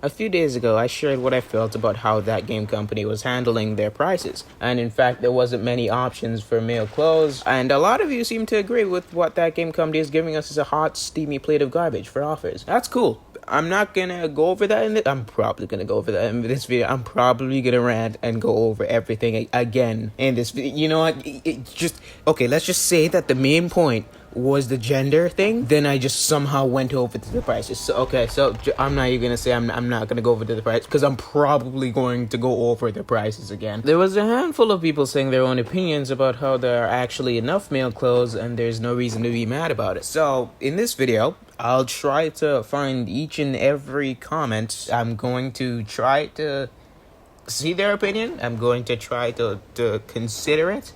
A few days ago, I shared what I felt about how that game company was handling their prices. And in fact, there wasn't many options for male clothes. And a lot of you seem to agree with what that game company is giving us as a hot, steamy plate of garbage for offers. That's cool. I'm not gonna go over that in this. I'm probably gonna go over that in this video. I'm probably gonna rant and go over everything again in this video. You know what? Okay, let's just say that the main point was the gender thing. Then I just somehow went over to the prices. So I'm not even gonna say I'm not gonna go over to the price, because I'm probably going to go over the prices again. There was a handful of people saying their own opinions about how there are actually enough male clothes and there's no reason to be mad about it. So in this video, I'll try to find each and every comment. I'm going to try to see their opinion. I'm going to try to consider it.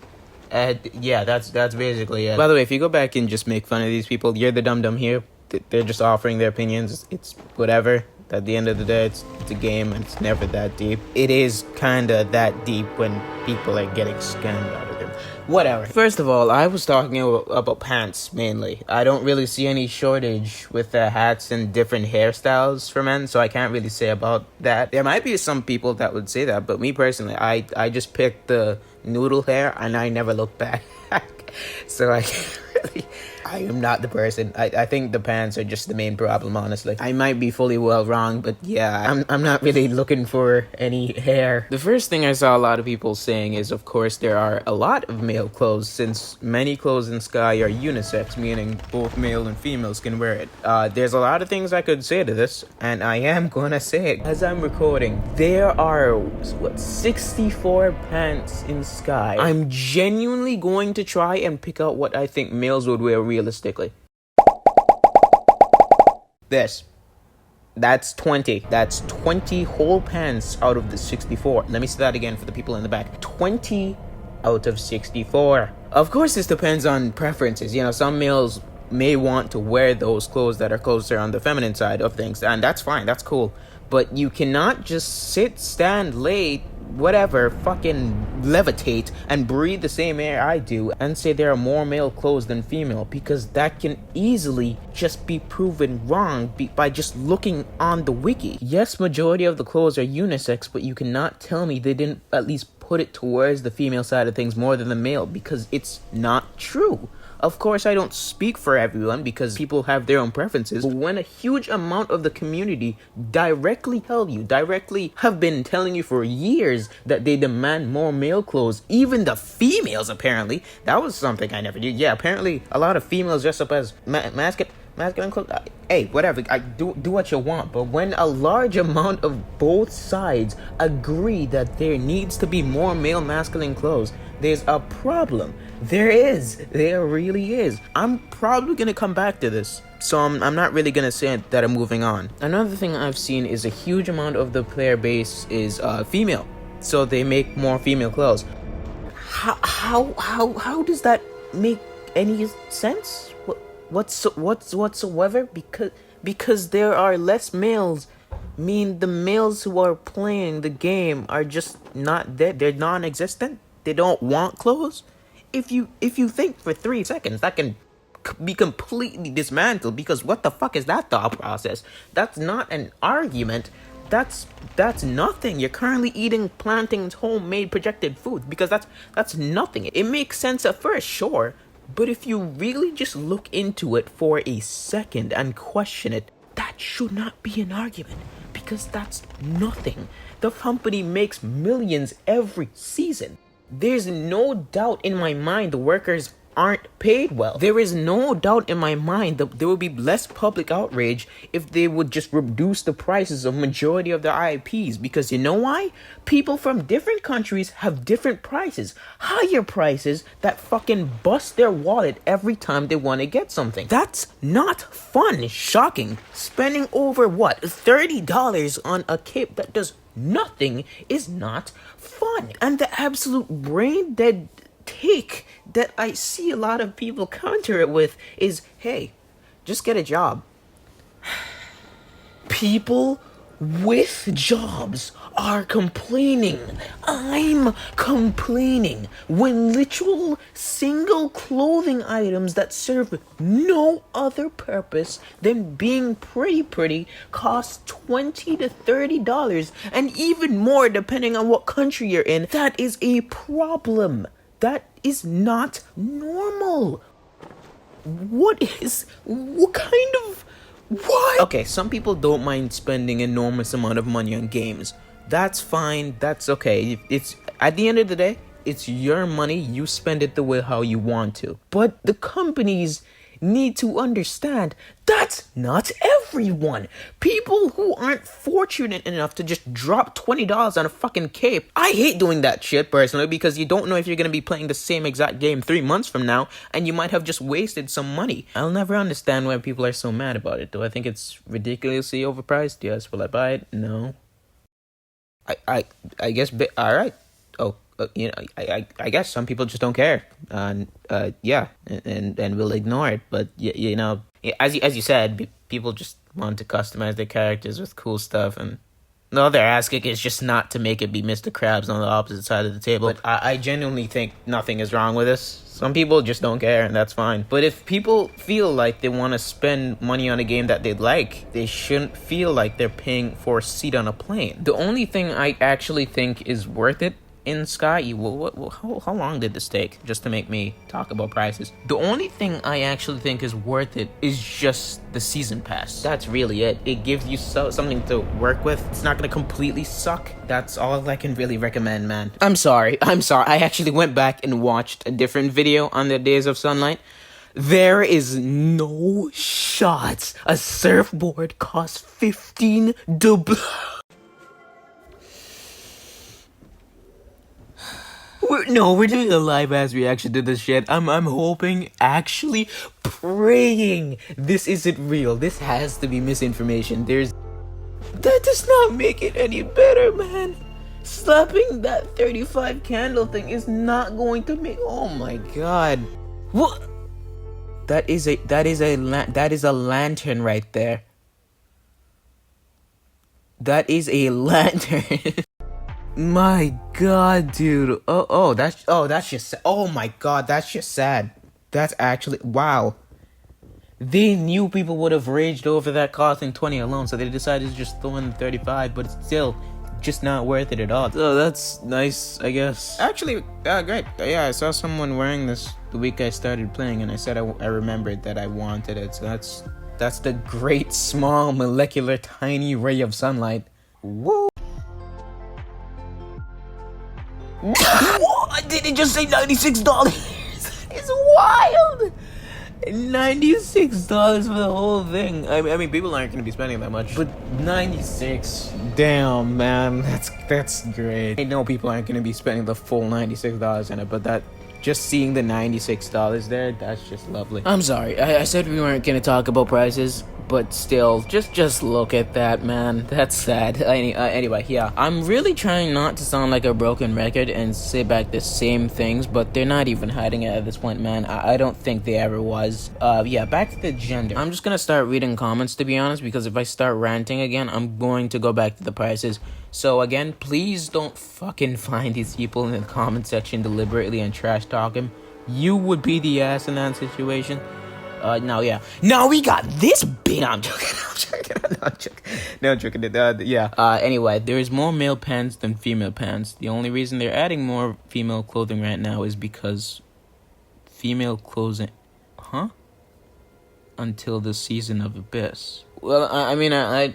Yeah, that's basically it. By the way, if you go back and just make fun of these people, you're the dum-dum here. They're just offering their opinions. It's whatever. At the end of the day, it's a game, and it's never that deep. It is kind of that deep when people are getting scammed out of them. Whatever. First of all, I was talking about pants, mainly. I don't really see any shortage with the hats and different hairstyles for men, so I can't really say about that. There might be some people that would say that, but me personally, I just picked the noodle hair, and I never looked back. So I can't really... I am not the person. I think the pants are just the main problem, honestly. I might be fully well wrong, but yeah, I'm not really looking for any hair. The first thing I saw a lot of people saying is, of course, there are a lot of male clothes, since many clothes in Sky are unisex, meaning both male and females can wear it. There's a lot of things I could say to this, and I am gonna say it as I'm recording. There are, 64 pants in Sky. I'm genuinely going to try and pick out what I think males would wear realistically. That's 20. That's 20 whole pants out of the 64. Let me say that again for the people in the back. 20 out of 64. Of course, this depends on preferences. You know, some males may want to wear those clothes that are closer on the feminine side of things, and that's fine. That's cool. But you cannot just sit, stand, lay, whatever, fucking levitate and breathe the same air I do and say there are more male clothes than female, because that can easily just be proven wrong by just looking on the wiki. Yes, majority of the clothes are unisex, but you cannot tell me they didn't at least put it towards the female side of things more than the male, because it's not true. Of course, I don't speak for everyone because people have their own preferences, but when a huge amount of the community directly have been telling you for years that they demand more male clothes, even the females apparently, that was something I never knew. Yeah, apparently a lot of females dress up as masculine clothes. Hey, whatever, I do what you want, but when a large amount of both sides agree that there needs to be more male masculine clothes, there's a problem. There really is. I'm probably gonna come back to this, so I'm not really gonna say that I'm moving on. Another thing I've seen is a huge amount of the player base is female, so they make more female clothes. How does that make any sense? Whatsoever? Because there are less males mean the males who are playing the game are just not there. They're non-existent. They don't want clothes. If you think for 3 seconds, that can be completely dismantled, because what the fuck is that thought process? That's not an argument. That's nothing. You're currently eating Planting's homemade projected food, because that's nothing. It makes sense at first, sure, but if you really just look into it for a second and question it, that should not be an argument, because that's nothing. The company makes millions every season. There's no doubt in my mind the workers aren't paid well. There is no doubt in my mind that there would be less public outrage if they would just reduce the prices of majority of their IPs, because you know why? People from different countries have different prices, higher prices that fucking bust their wallet every time they want to get something. That's not fun. Shocking. Spending over $30 on a cape that does nothing is not fun. And the absolute brain dead take that I see a lot of people counter it with is, hey, just get a job. People with jobs are complaining. I'm complaining when literal single clothing items that serve no other purpose than being pretty cost $20 to $30 and even more depending on what country you're in. That is a problem. That is not normal. What kind of what? Okay, some people don't mind spending enormous amount of money on games. That's fine. That's okay. It's at the end of the day, it's your money. You spend it the way how you want to. But the companies need to understand that's not everyone. People who aren't fortunate enough to just drop $20 on a fucking cape. I hate doing that shit personally because you don't know if you're going to be playing the same exact game 3 months from now and you might have just wasted some money. I'll never understand why people are so mad about it. Do I think it's ridiculously overpriced? Yes. Will I buy it? No. I guess, alright. Oh, I guess some people just don't care, and yeah, and will ignore it. But as you said, people just want to customize their characters with cool stuff, and no, they're asking is just not to make it be Mr. Krabs on the opposite side of the table. But I genuinely think nothing is wrong with this. Some people just don't care, and that's fine. But if people feel like they want to spend money on a game that they like, they shouldn't feel like they're paying for a seat on a plane. The only thing I actually think is worth it in Sky, how long did this take just to make me talk about prices? The only thing I actually think is worth it is just the season pass. That's really it. It gives you something to work with. It's not gonna completely suck. That's all I can really recommend, man. I'm sorry. I actually went back and watched a different video on the Days of Sunlight. There is no shot a surfboard costs 15 dollars. We're doing a live ass reaction to this shit. I'm hoping, actually praying this isn't real. This has to be misinformation. That does not make it any better, man. Slapping that 35 candle thing is not going to make. Oh my god. What? That is a lantern right there. That is a lantern. My god, dude. That's just, oh my god, that's just sad. That's actually, wow. They knew people would have raged over that costing 20 alone, so they decided to just throw in the 35, but it's still just not worth it at all. So that's nice, I guess. Actually, great. Yeah, I saw someone wearing this the week I started playing, and I said I remembered that I wanted it. So that's the great small molecular tiny ray of sunlight. Woo! What? Did it just say $96? It's wild. $96 for the whole thing. I mean, people aren't going to be spending that much, but 96. Damn, man, that's great. I know people aren't going to be spending the full $96 in it, but that. Just seeing the $96 there, that's just lovely. I'm sorry, I said we weren't gonna talk about prices, but still, just look at that, man. That's sad. Anyway, yeah. I'm really trying not to sound like a broken record and say back the same things, but they're not even hiding it at this point, man. I don't think they ever was. Yeah, back to the gender. I'm just gonna start reading comments, to be honest, because if I start ranting again, I'm going to go back to the prices. So again, please don't fucking find these people in the comment section deliberately and trash talk them. You would be the ass in that situation. Now we got this bit. No, I'm joking. Anyway, there is more male pants than female pants. The only reason they're adding more female clothing right now is because female clothing, until the season of Abyss. Well, I mean, I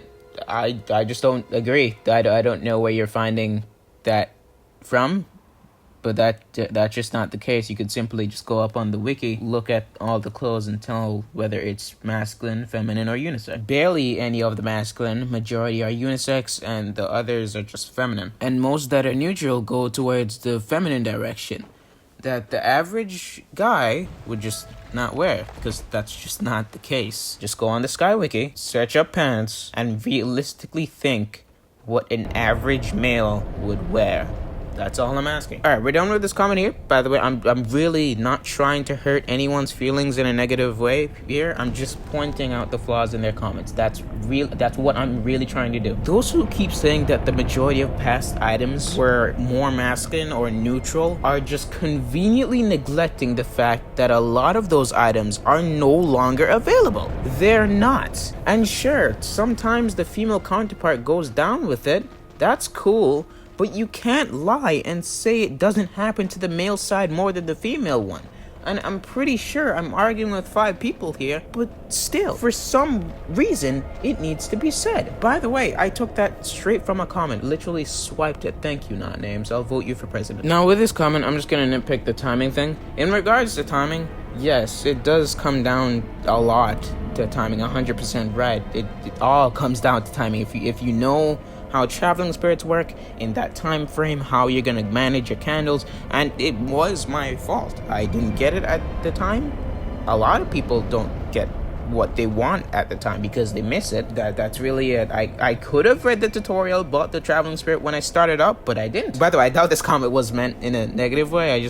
just don't agree. I don't know where you're finding that from, but that's just not the case. You could simply just go up on the wiki, look at all the clothes, and tell whether it's masculine, feminine, or unisex. Barely any of the masculine, majority are unisex, and the others are just feminine. And most that are neutral go towards the feminine direction, that the average guy would just not wear, because that's just not the case. Just go on the SkyWiki, search up pants, and realistically think what an average male would wear. That's all I'm asking. All right, we're done with this comment here. By the way, I'm really not trying to hurt anyone's feelings in a negative way here. I'm just pointing out the flaws in their comments. That's what I'm really trying to do. Those who keep saying that the majority of past items were more masculine or neutral are just conveniently neglecting the fact that a lot of those items are no longer available. They're not. And sure, sometimes the female counterpart goes down with it. That's cool. But you can't lie and say it doesn't happen to the male side more than the female one. And I'm pretty sure I'm arguing with 5 people here, but still, for some reason, it needs to be said. By the way, I took that straight from a comment, literally swiped it. Thank you, not names. I'll vote you for president. Now, with this comment, I'm just gonna nitpick the timing thing. In regards to timing, yes, it does come down a lot to timing, 100% right. It all comes down to timing. If you know how traveling spirits work in that time frame, how you're gonna manage your candles, and it was my fault. I didn't get it at the time. A lot of people don't get what they want at the time because they miss it. That's really it. I could have read the tutorial about the traveling spirit when I started up, but I didn't. By the way, I doubt this comment was meant in a negative way. I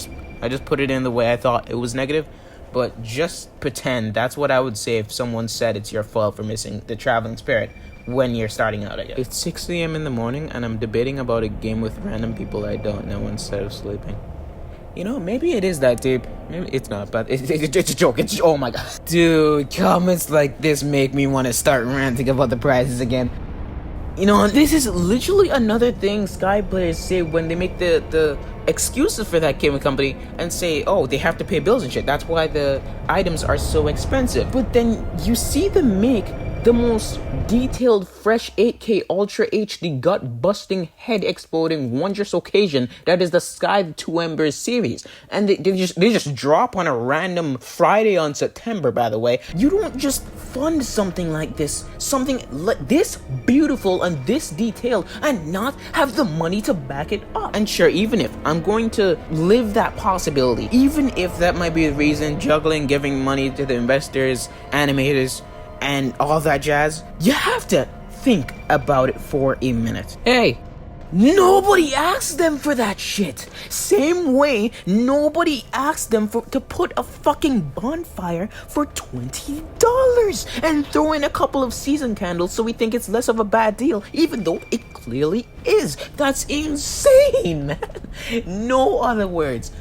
just put it in the way I thought it was negative. But just pretend that's what I would say if someone said it's your fault for missing the traveling spirit when you're starting out, I guess. It's 6 a.m. in the morning and I'm debating about a game with random people I don't know instead of sleeping. You know, maybe it is that deep. Maybe it's not, but it's a joke. Oh my god. Dude, comments like this make me want to start ranting about the prices again. You know, this is literally another thing Sky players say when they make the excuses for that gaming company and say, oh, they have to pay bills and shit. That's why the items are so expensive. But then you see them make the most detailed, fresh 8K Ultra HD gut-busting, head-exploding, wondrous occasion that is the Sky 2 Embers series. And they just drop on a random Friday on September, by the way. You don't just fund something like this, something like this beautiful and this detailed, and not have the money to back it up. And sure, even if I'm going to live that possibility, even if that might be the reason, juggling, giving money to the investors, animators, and all that jazz, you have to think about it for a minute. Hey, nobody asked them for that shit. Same way nobody asked them to put a fucking bonfire for $20 and throw in a couple of season candles so we think it's less of a bad deal, even though it clearly is. That's insane, man. No other words.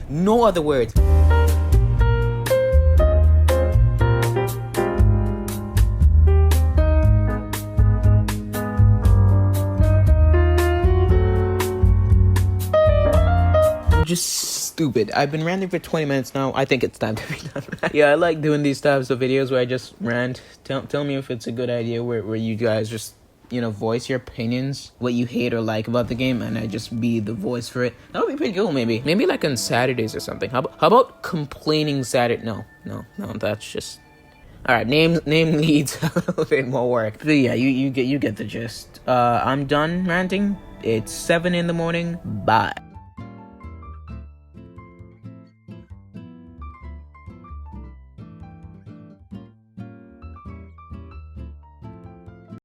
Just stupid. I've been ranting for 20 minutes now. I think it's time to be done. Yeah, I like doing these types of videos where I just rant. Tell me if it's a good idea where you guys just, you know, voice your opinions, what you hate or like about the game, and I just be the voice for it. That would be pretty cool, maybe. Maybe like on Saturdays or something. How about complaining Saturday? No, that's just... Alright, name needs a little bit more work. But yeah, you get the gist. I'm done ranting. It's 7 in the morning. Bye.